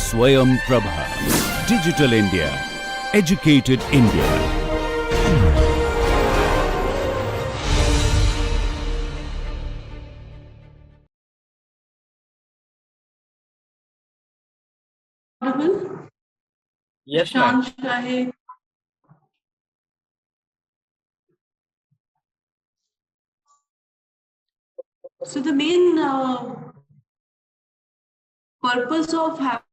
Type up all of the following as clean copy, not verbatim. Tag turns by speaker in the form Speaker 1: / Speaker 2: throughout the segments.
Speaker 1: Swayam Prabha. Digital India. Educated India.
Speaker 2: Yes, ma'am.
Speaker 3: So the main purpose of having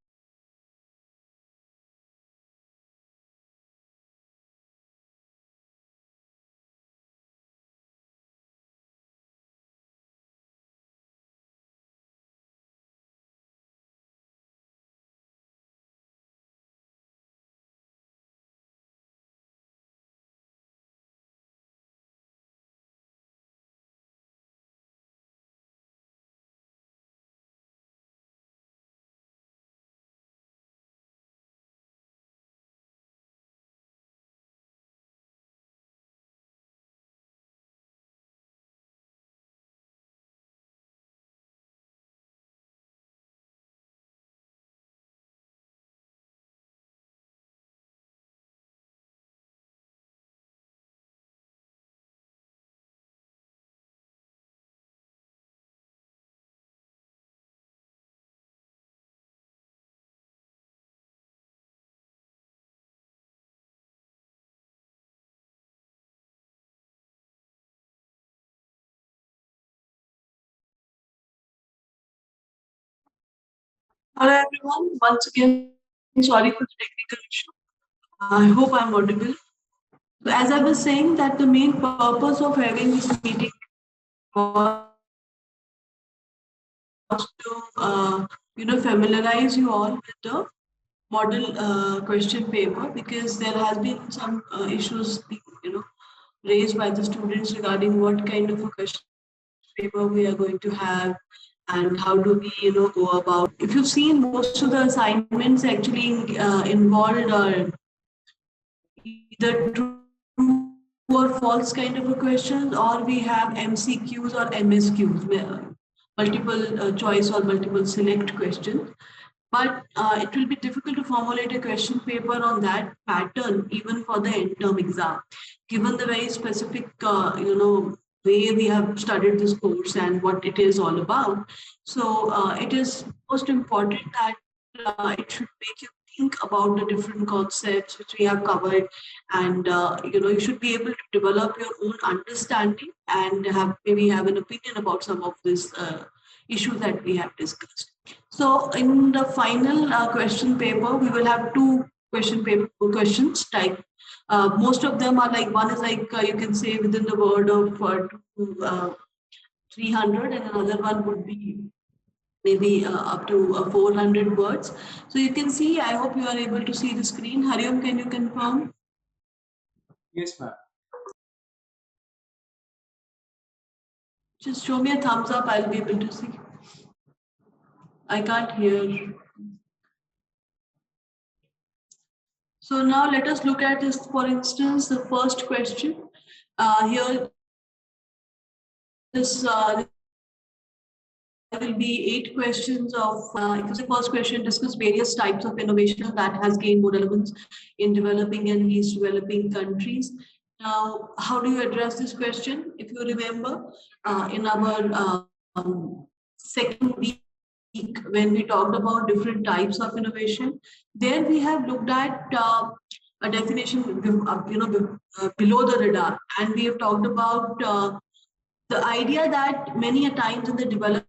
Speaker 3: Hello everyone, once again, sorry for the technical issue. I hope I'm audible. As I was saying that the main purpose of having this meeting was to familiarize you all with the model question paper, because there has been some issues being, raised by the students regarding what kind of a question paper we are going to have and how do we go about. If you've seen, most of the assignments actually involved either true or false kind of a question, or we have MCQs or MSQs, multiple choice or multiple select questions. But it will be difficult to formulate a question paper on that pattern even for the end term exam, given the very specific way we have studied this course and what it is all about. So it is most important that it should make you think about the different concepts which we have covered, and you should be able to develop your own understanding and maybe have an opinion about some of this issues that we have discussed. So in the final question paper, we will have two questions type. Most of them are like, one is like you can say within the word of 300, and another one would be maybe up to 400 words. So you can see, I hope you are able to see the screen. Hariom, can you confirm?
Speaker 2: Yes, ma'am.
Speaker 3: Just show me a thumbs up, I'll be able to see. I can't hear. So now let us look at this, for instance, the first question. Here, there will be 8 questions of, the first question discuss various types of innovation that has gained more relevance in developing and least developing countries. Now, how do you address this question? If you remember, in our second week, when we talked about different types of innovation, there we have looked at a definition, below the radar, and we have talked about the idea that many a times in the development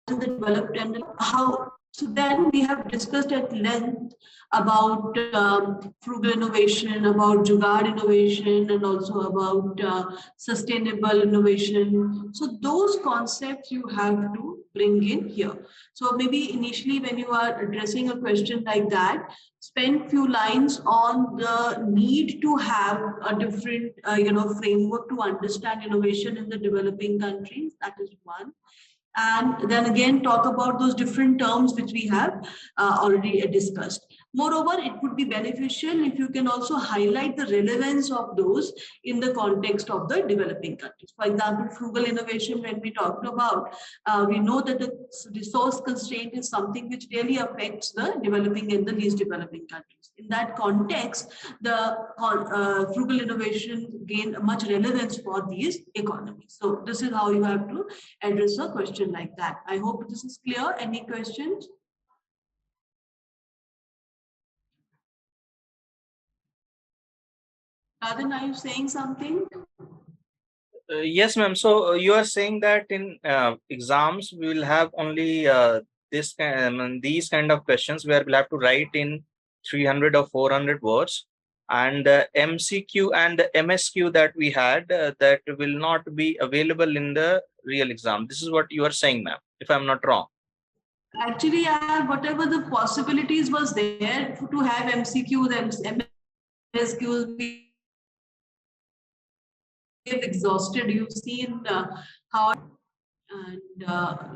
Speaker 3: developed, and how. So then we have discussed at length about frugal innovation, about jugaad innovation, and also about sustainable innovation. So those concepts you have to bring in here. So maybe initially when you are addressing a question like that, spend few lines on the need to have a different framework to understand innovation in the developing countries. That is one. And then again talk about those different terms which we have already discussed. Moreover, it would be beneficial if you can also highlight the relevance of those in the context of the developing countries. For example, frugal innovation, when we talked about, we know that the resource constraint is something which really affects the developing and the least developing countries. In that context, the frugal innovation gain much relevance for these economies. So this is how you have to address a question like that. I hope this is clear. Any questions? Radhan, are you saying something?
Speaker 4: Yes, ma'am. So you are saying that in exams we will have only these kind of questions where we'll have to write in 300 or 400 words, and the MCQ and the MSQ that we had that will not be available in the real exam. This is what you are saying, ma'am, if I'm not wrong.
Speaker 3: Actually, whatever the possibilities was there to have MCQs and MSQs, we have exhausted. You've seen how, and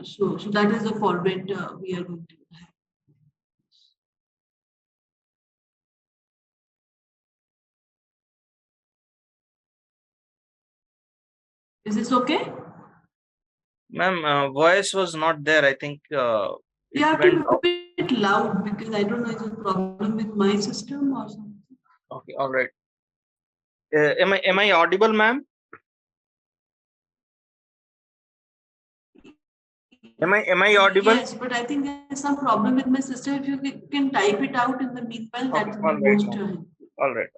Speaker 3: so that is the format we are going to have. Is this okay?
Speaker 4: Ma'am, voice was not there. I think
Speaker 3: You have to be a bit loud because I don't know, is it a problem with my system or something?
Speaker 4: Okay, all right. Am I audible, ma'am? Am I audible?
Speaker 3: Yes, but I think there's some problem with my system. If you can type it out in the meanwhile,
Speaker 4: Okay,
Speaker 3: that
Speaker 4: all
Speaker 3: would be
Speaker 4: right,
Speaker 3: most
Speaker 4: ma'am. All right.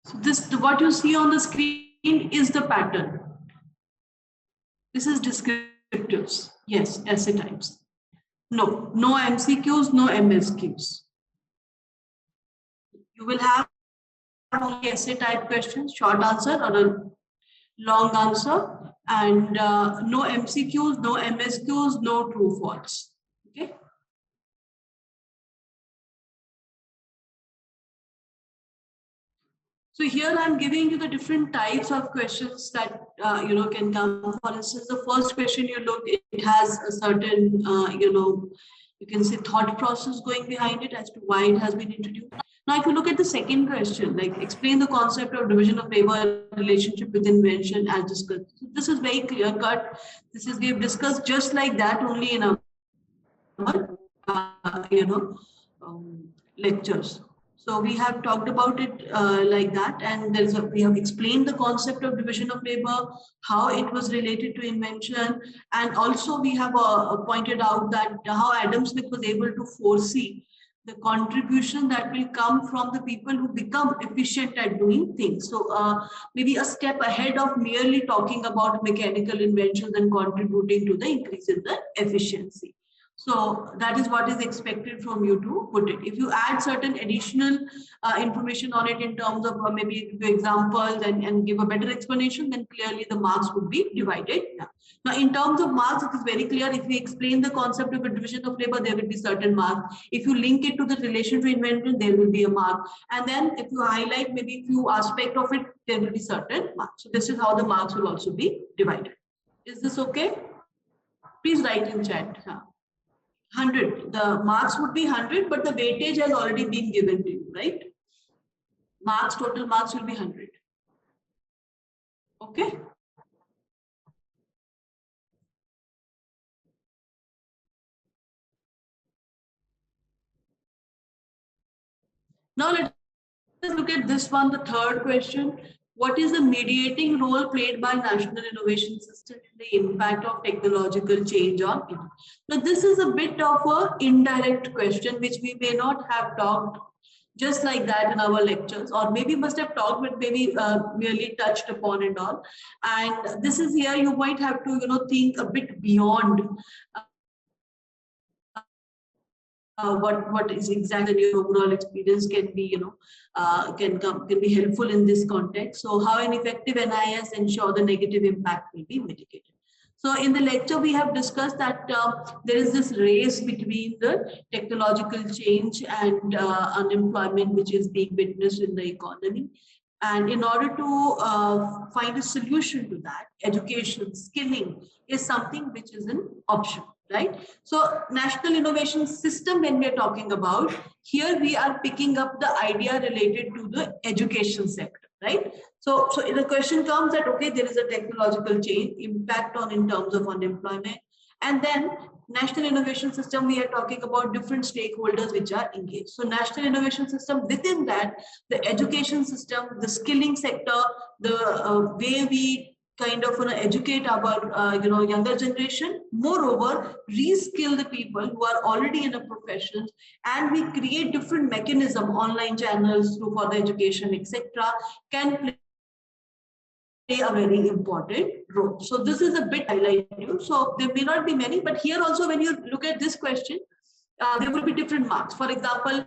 Speaker 3: So this, what you see on the screen is the pattern. This is descriptives. Yes, essay types. No MCQs, no MSQs. You will have only essay type questions, short answer or a long answer, and no MCQs, no MSQs, no true false. Okay. So here I'm giving you the different types of questions that can come. For instance, the first question you look, it has a certain you can say thought process going behind it as to why it has been introduced. Now, if you look at the second question, like explain the concept of division of labor relationship with invention as discussed. So this is very clear cut. This is we've discussed just like that only in our lectures. So we have talked about it like that, and we have explained the concept of division of labor, how it was related to invention, and also we have pointed out that how Adam Smith was able to foresee the contribution that will come from the people who become efficient at doing things. So maybe a step ahead of merely talking about mechanical inventions and contributing to the increase in the efficiency. So that is what is expected from you to put it. If you add certain additional information on it in terms of maybe give examples and give a better explanation, then clearly the marks would be divided. Now, in terms of marks, it is very clear. If we explain the concept of a division of labor, there will be certain marks. If you link it to the relation to invention, there will be a mark. And then if you highlight maybe few aspects of it, there will be certain marks. So this is how the marks will also be divided. Is this okay? Please write in chat. 100. The marks would be 100, but the weightage has already been given to you, right? Marks, total marks will be 100. Okay. Now let us look at this one, the third question. What is the mediating role played by national innovation system in the impact of technological change on it? Now, this is a bit of an indirect question, which we may not have talked just like that in our lectures, or maybe must have talked, but maybe merely touched upon and all. And this is here you might have to, think a bit beyond what is exactly your overall experience can be, can be helpful in this context. So how an effective NIS ensure the negative impact will be mitigated. So in the lecture, we have discussed that there is this race between the technological change and unemployment, which is being witnessed in the economy. And in order to find a solution to that, education, skilling is something which is an option, right? So national innovation system, when we're talking about, here we are picking up the idea related to the education sector, right? So the question comes that, okay, there is a technological change, impact on in terms of unemployment, and then national innovation system, we are talking about different stakeholders which are engaged. So national innovation system, within that, the education system, the skilling sector, the way we kind of educate our younger generation, moreover reskill the people who are already in a profession, and we create different mechanism, online channels through further education, etc., can play a very important role. So this is a bit highlight you. So there may not be many, but here also when you look at this question, there will be different marks. For example,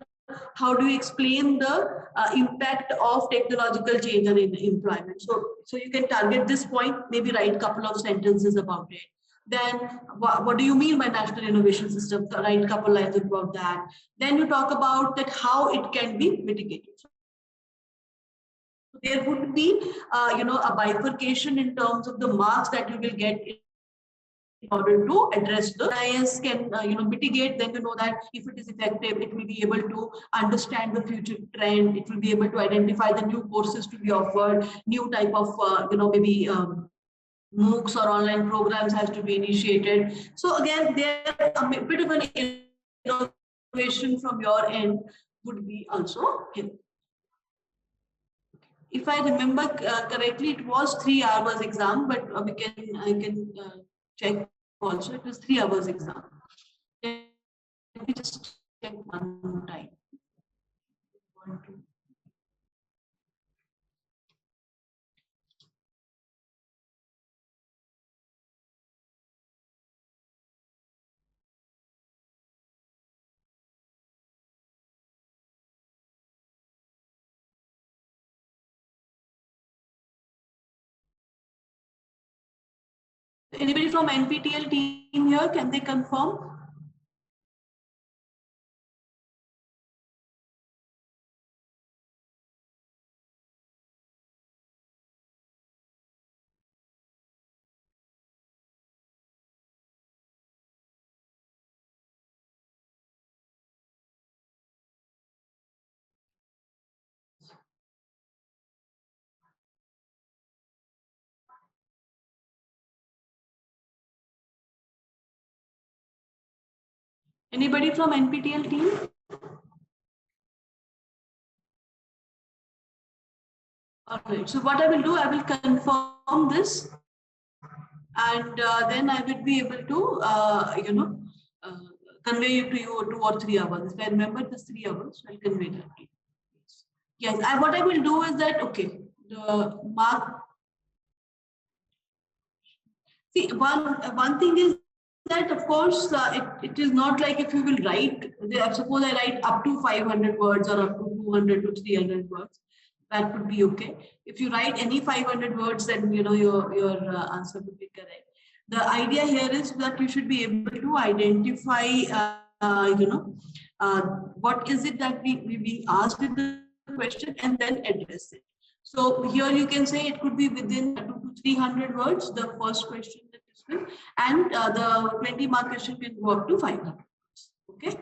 Speaker 3: how do you explain the impact of technological change on employment? So you can target this point, maybe write a couple of sentences about it. Then what do you mean by national innovation system? Write a couple lines about that. Then you talk about that how it can be mitigated. So there would be a bifurcation in terms of the marks that you will get in order to address the IS can mitigate. Then you know that if it is effective, it will be able to understand the future trend. It will be able to identify the new courses to be offered, new type of maybe MOOCs or online programs has to be initiated. So again, there a bit of an innovation from your end would be also helpful. If I remember correctly, it was 3 hours exam, but I can check also. It was 3 hours exam. Let me just check one more time. Anybody from NPTEL team here? Can they confirm? Anybody from NPTEL team? All right. So what I will do, I will confirm this, and then I will be able to, convey it to you 2 or 3 hours. If I remember this 3 hours, I'll convey that to you. Yes. What I will do is that, okay, the mark. See, one thing is that, of course, it is not like if you will write, suppose I write up to 500 words or up to 200 to 300 words, that would be okay. If you write any 500 words, then your answer would be correct. The idea here is that you should be able to identify, what is it that we being asked in the question, and then address it. So here you can say it could be within 200 to 300 words, the first question that is given, and the 20-mark question can go up to 500 words. Okay.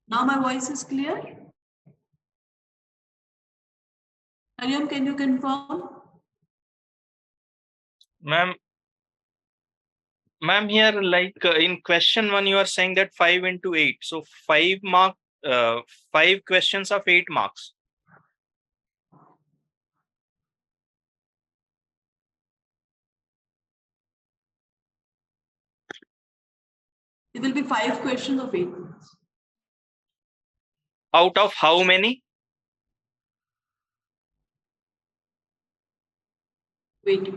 Speaker 3: Now my voice is clear. Ariam, can you confirm?
Speaker 4: Ma'am, here like in question 1, you are saying that 5 into 8. So 5 questions of 8 marks.
Speaker 3: It will be 5 questions of 8 marks.
Speaker 4: Out of how many?
Speaker 3: Wait.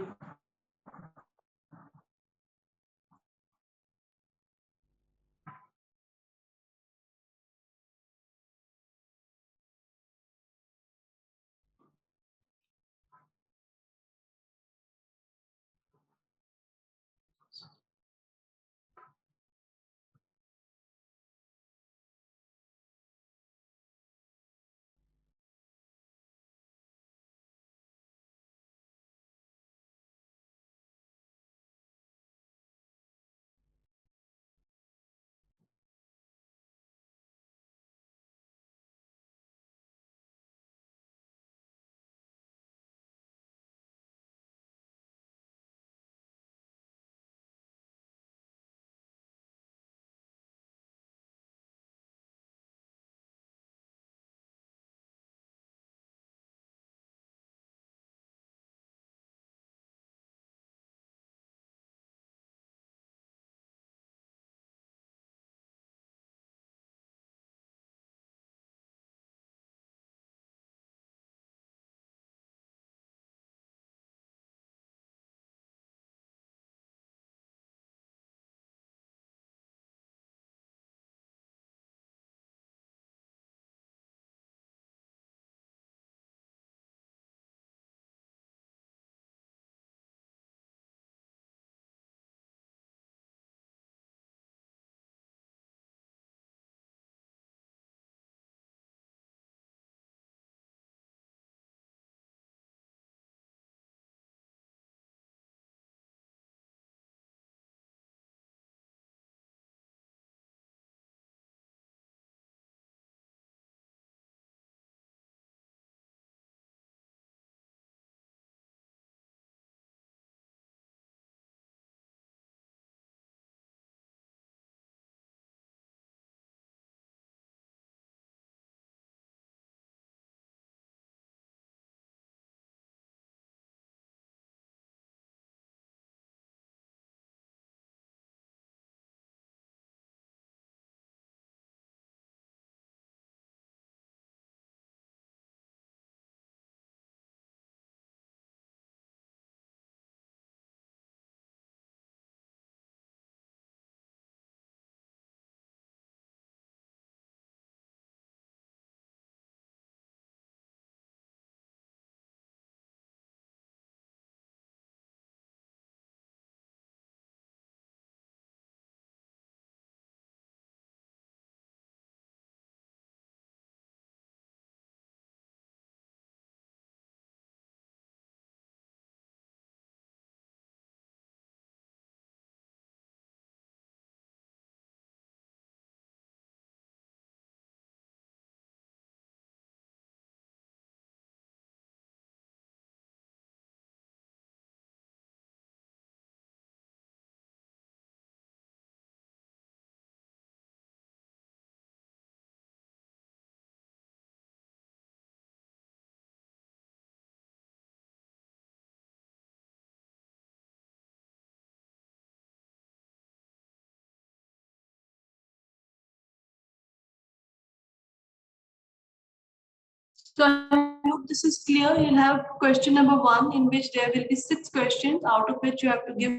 Speaker 3: So I hope this is clear. You'll have question number 1, in which there will be 6 questions, out of which you have to give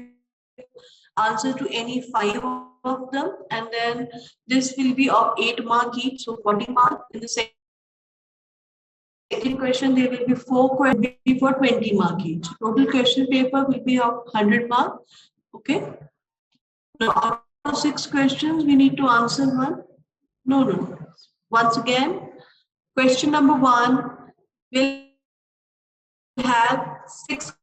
Speaker 3: answer to any 5 of them, and then this will be of 8 mark each, so 40 mark. In the second question, there will be 4 questions for 20 mark each. Total question paper will be of 100 mark. Okay. Now, out of 6 questions, we need to answer 1. No. Once again, question number 1 will have 6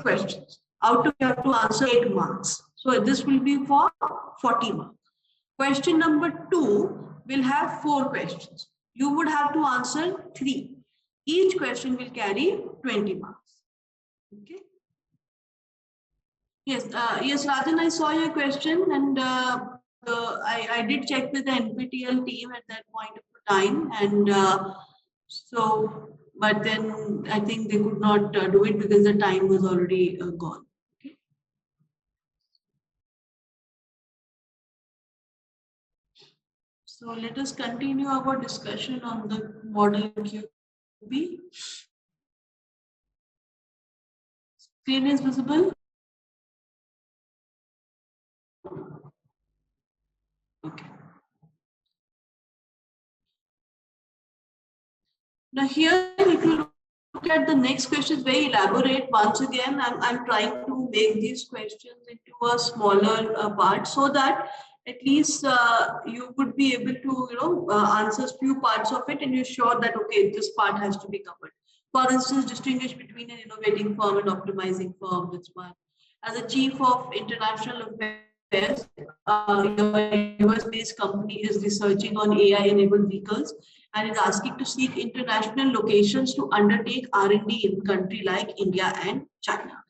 Speaker 3: questions. Out of you have to answer 8 marks. So this will be for 40 marks. Question number 2 will have 4 questions. You would have to answer 3. Each question will carry 20 marks. Okay. Yes, Rajan, I saw your question, and I did check with the NPTEL team at that point of time, and but then I think they could not do it because the time was already gone. Okay. So let us continue our discussion on the model QB. Screen is visible? Okay. Now here, if you look at the next question, it's very elaborate. Once again, I'm trying to make these questions into a smaller part so that at least you would be able to, answer few parts of it and you're sure that, okay, this part has to be covered. For instance, distinguish between an innovating firm and optimizing firm. That's one. As a chief of international affairs, your US-based company is researching on AI-enabled vehicles and is asking to seek international locations to undertake R&D in countries like India and China.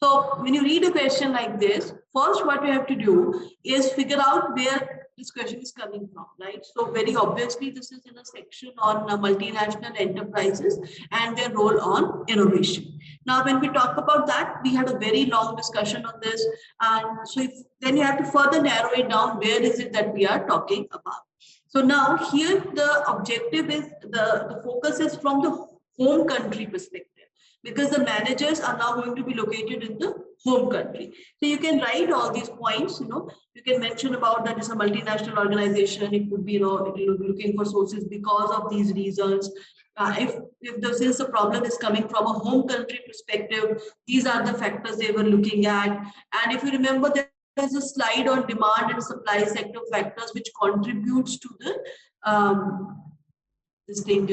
Speaker 3: So when you read a question like this, first what we have to do is figure out where this question is coming from, right? So very obviously this is in a section on multinational enterprises and their role on innovation. Now when we talk about that, we had a very long discussion on this, and so then you have to further narrow it down, where is it that we are talking about. So now here the objective is, the focus is from the home country perspective, because the managers are now going to be located in the home country. So you can write all these points, you can mention about that it's a multinational organization. It could be, looking for sources because of these reasons. Since the problem is coming from a home country perspective, these are the factors they were looking at. And if you remember, there's a slide on demand and supply sector factors which contributes to the this thing,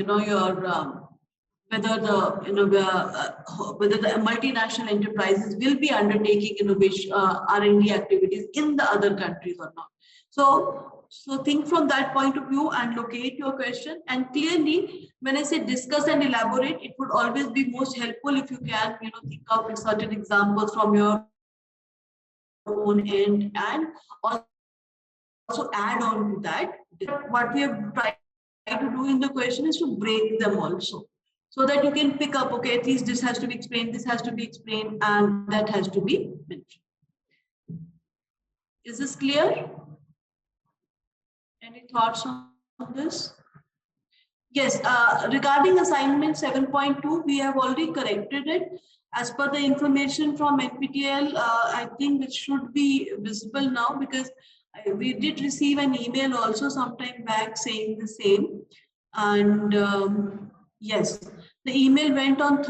Speaker 3: whether the multinational enterprises will be undertaking innovation R&D activities in the other countries or not. So think from that point of view and locate your question. And clearly, when I say discuss and elaborate, it would always be most helpful if you can, think of certain examples from your own end and also add on to that. What we have tried to do in the question is to break them also, so that you can pick up, okay, at least this has to be explained, this has to be explained, and that has to be mentioned. Is this clear? Any thoughts on this? Yes, regarding assignment 7.2, we have already corrected it. As per the information from NPTEL, I think it should be visible now, because we did receive an email also sometime back saying the same. And yes, the email went on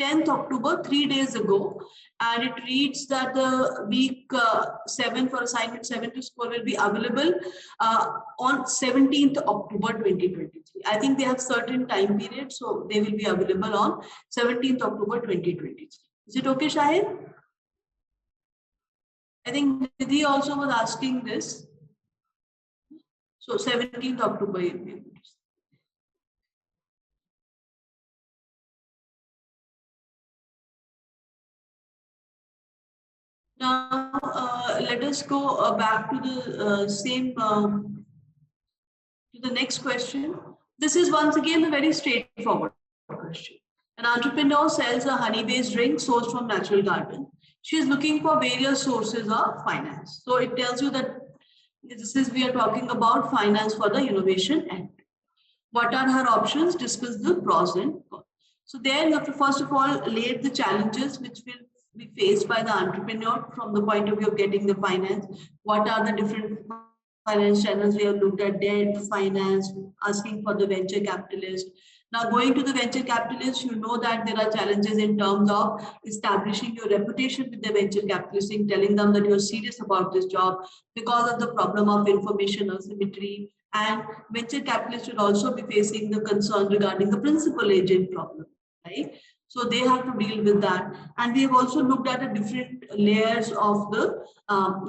Speaker 3: 10th October, 3 days ago, and it reads that the week 7 for assignment 7 to score will be available on 17th October 2023. I think they have certain time periods, so they will be available on 17th October 2023. Is it okay, Shahid? I think Nidhi also was asking this. So 17th October. Now, let us go back to the same, to the next question. This is once again a very straightforward question. An entrepreneur sells a honey-based drink sourced from natural garden. She is looking for various sources of finance. So it tells you that we are talking about finance for the innovation end. What are her options? Discuss the pros and cons. So there you have to first of all lay the challenges which will be faced by the entrepreneur from the point of view of getting the finance. What are the different finance channels? We have looked at debt, finance, asking for the venture capitalist. Now going to the venture capitalist, you know that there are challenges in terms of establishing your reputation with the venture capitalist, telling them that you're serious about this job because of the problem of information asymmetry. And venture capitalists will also be facing the concern regarding the principal agent problem, right? So they have to deal with that. And we have also looked at the different layers of the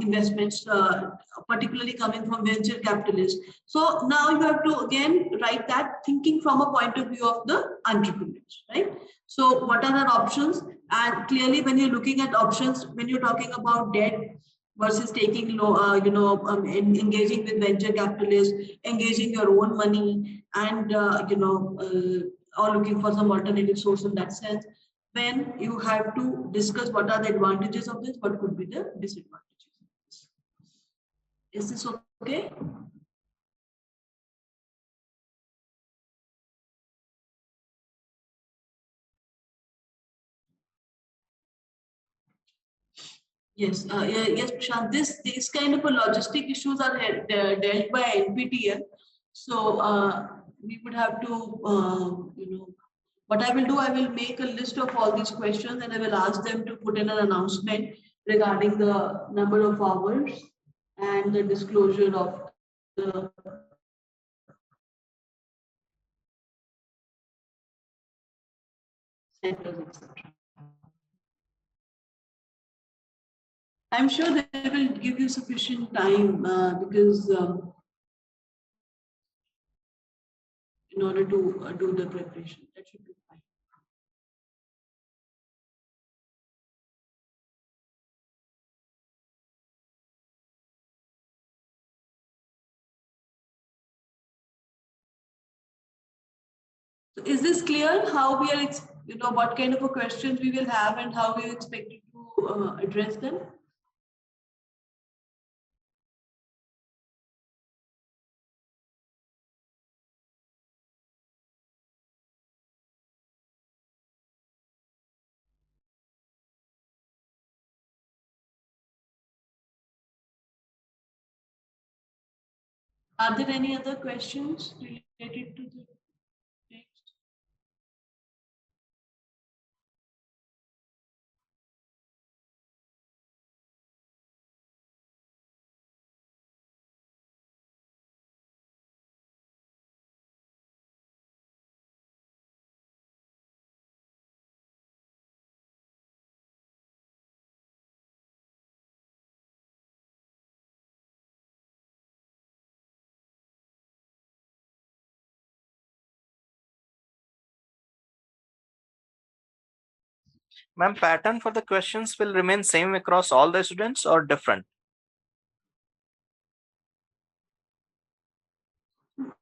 Speaker 3: investments, particularly coming from venture capitalists. So now you have to again write that thinking from a point of view of the entrepreneurs, right? So what are our options? And clearly when you're looking at options, when you're talking about debt versus taking engaging with venture capitalists, engaging your own money, and or looking for some alternative source in that sense, then you have to discuss what are the advantages of this, what could be the disadvantages. Is this okay? Yes, yes, Prashant. These kind of a logistic issues are dealt by NPTL. So we would have to, what I will do, I will make a list of all these questions and I will ask them to put in an announcement regarding the number of hours and the disclosure of the centers, etc. I'm sure they will give you sufficient time because in order to do the preparation, that should be fine. So is this clear how we are, what kind of a questions we will have and how we are expected to address them? Are there any other questions related to the text?
Speaker 4: Ma'am, pattern for the questions will remain same across all the students or different?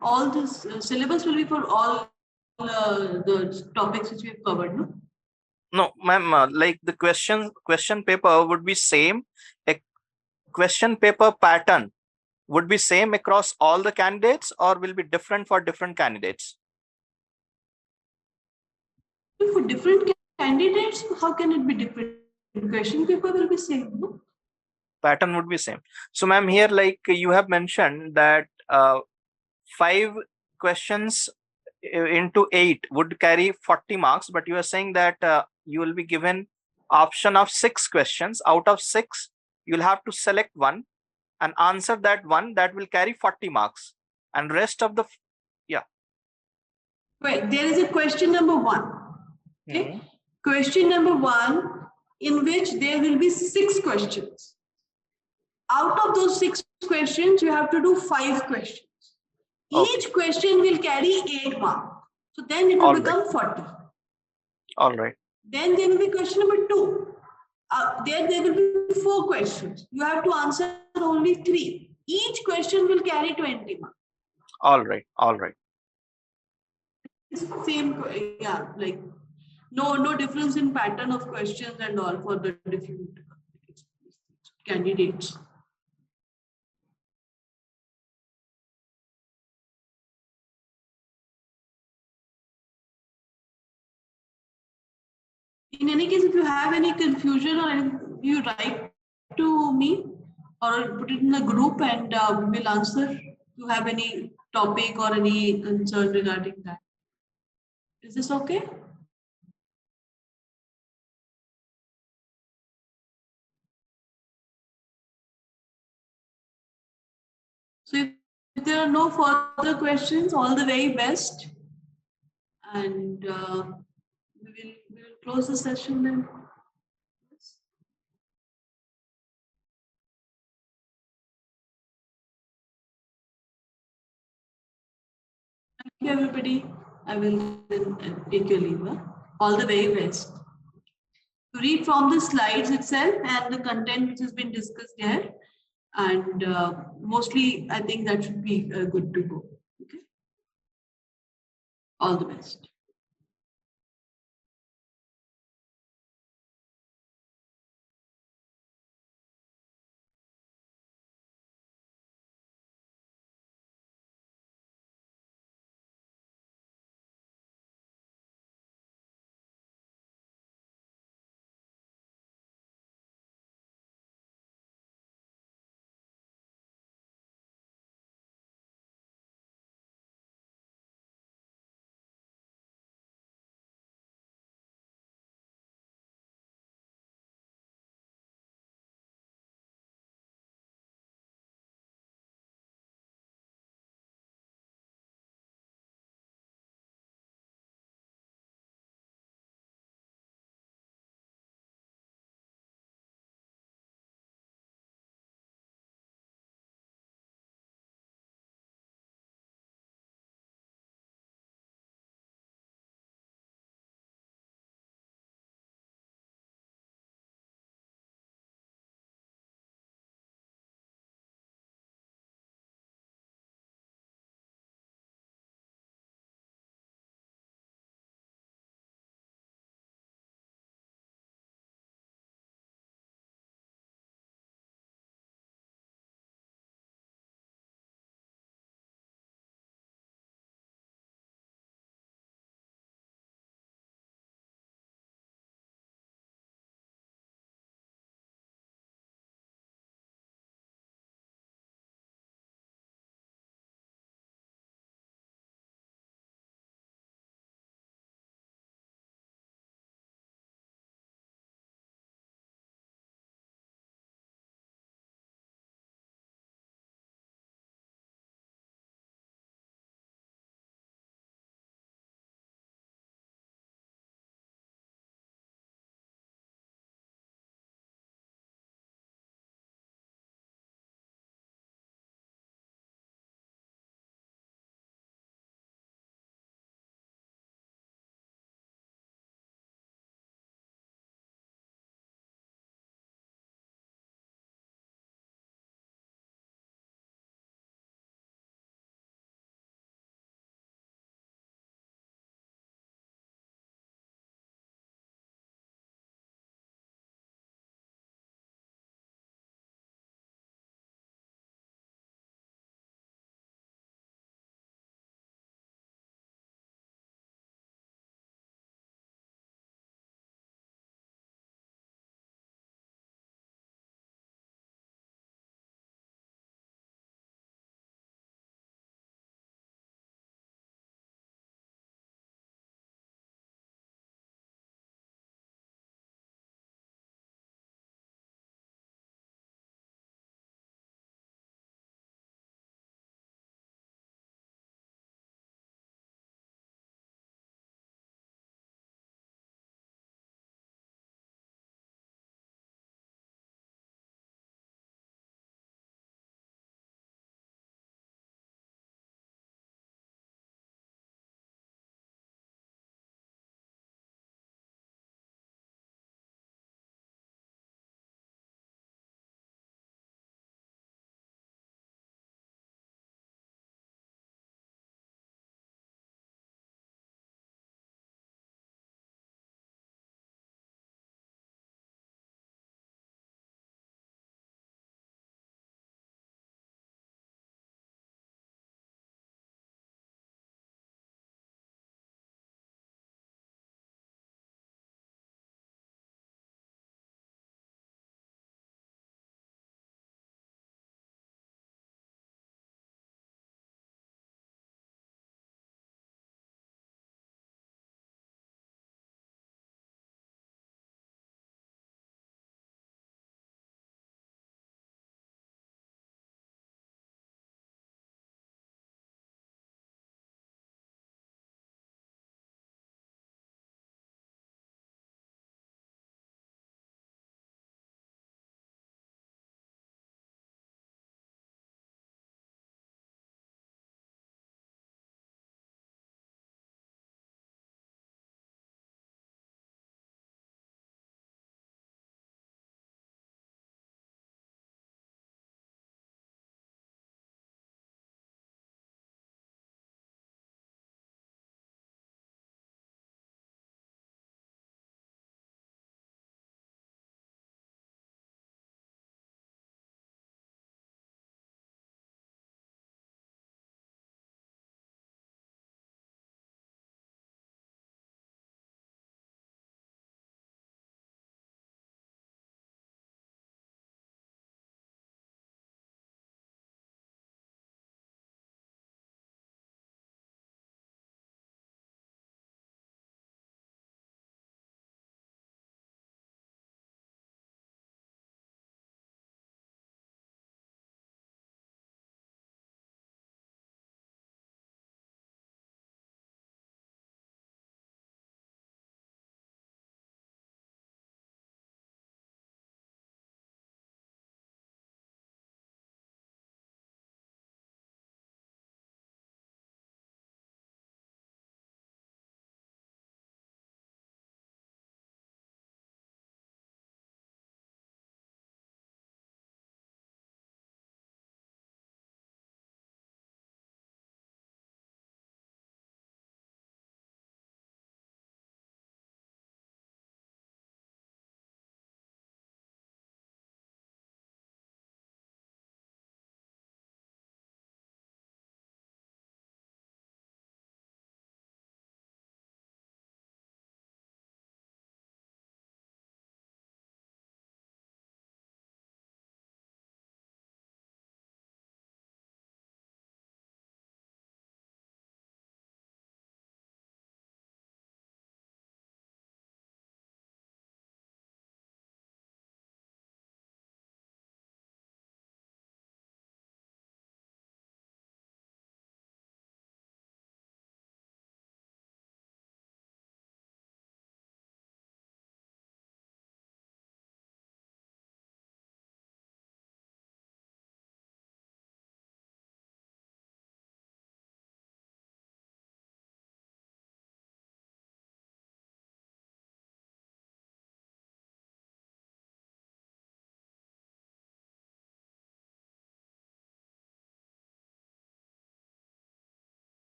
Speaker 3: All this syllabus will be for all the topics which we have covered, no?
Speaker 4: No, ma'am, like the question paper would be same. A question paper pattern would be same across all the candidates or will be different for different candidates?
Speaker 3: For different candidates, how can it be different? Question paper will be same, no?
Speaker 4: Pattern would be same. So ma'am, here like you have mentioned that 5 questions into 8 would carry 40 marks, but you are saying that you will be given option of 6 questions. Out of 6, you'll have to select one and answer that one that will carry 40 marks, and rest of the yeah.
Speaker 3: Wait, there is a question number 1. Okay. Question number 1, in which there will be 6 questions. Out of those 6 questions, you have to do 5 questions. Each question will carry 8 marks. So then it will become 40.
Speaker 4: All right.
Speaker 3: Then there will be question number 2. There will be 4 questions. You have to answer only 3. Each question will carry 20 marks.
Speaker 4: All right. All right.
Speaker 3: Same, yeah, like no difference in pattern of questions and all for the different candidates. In any case, if you have any confusion or anything, you write to me or put it in a group and we'll answer. If you have any topic or any concern regarding that. Is this okay? So if there are no further questions, all the very best. And we will close the session then. Thank you, everybody. I will then take your leave. All the very best. To read from the slides itself and the content which has been discussed here. And mostly, I think that should be good to go. Okay. All the best.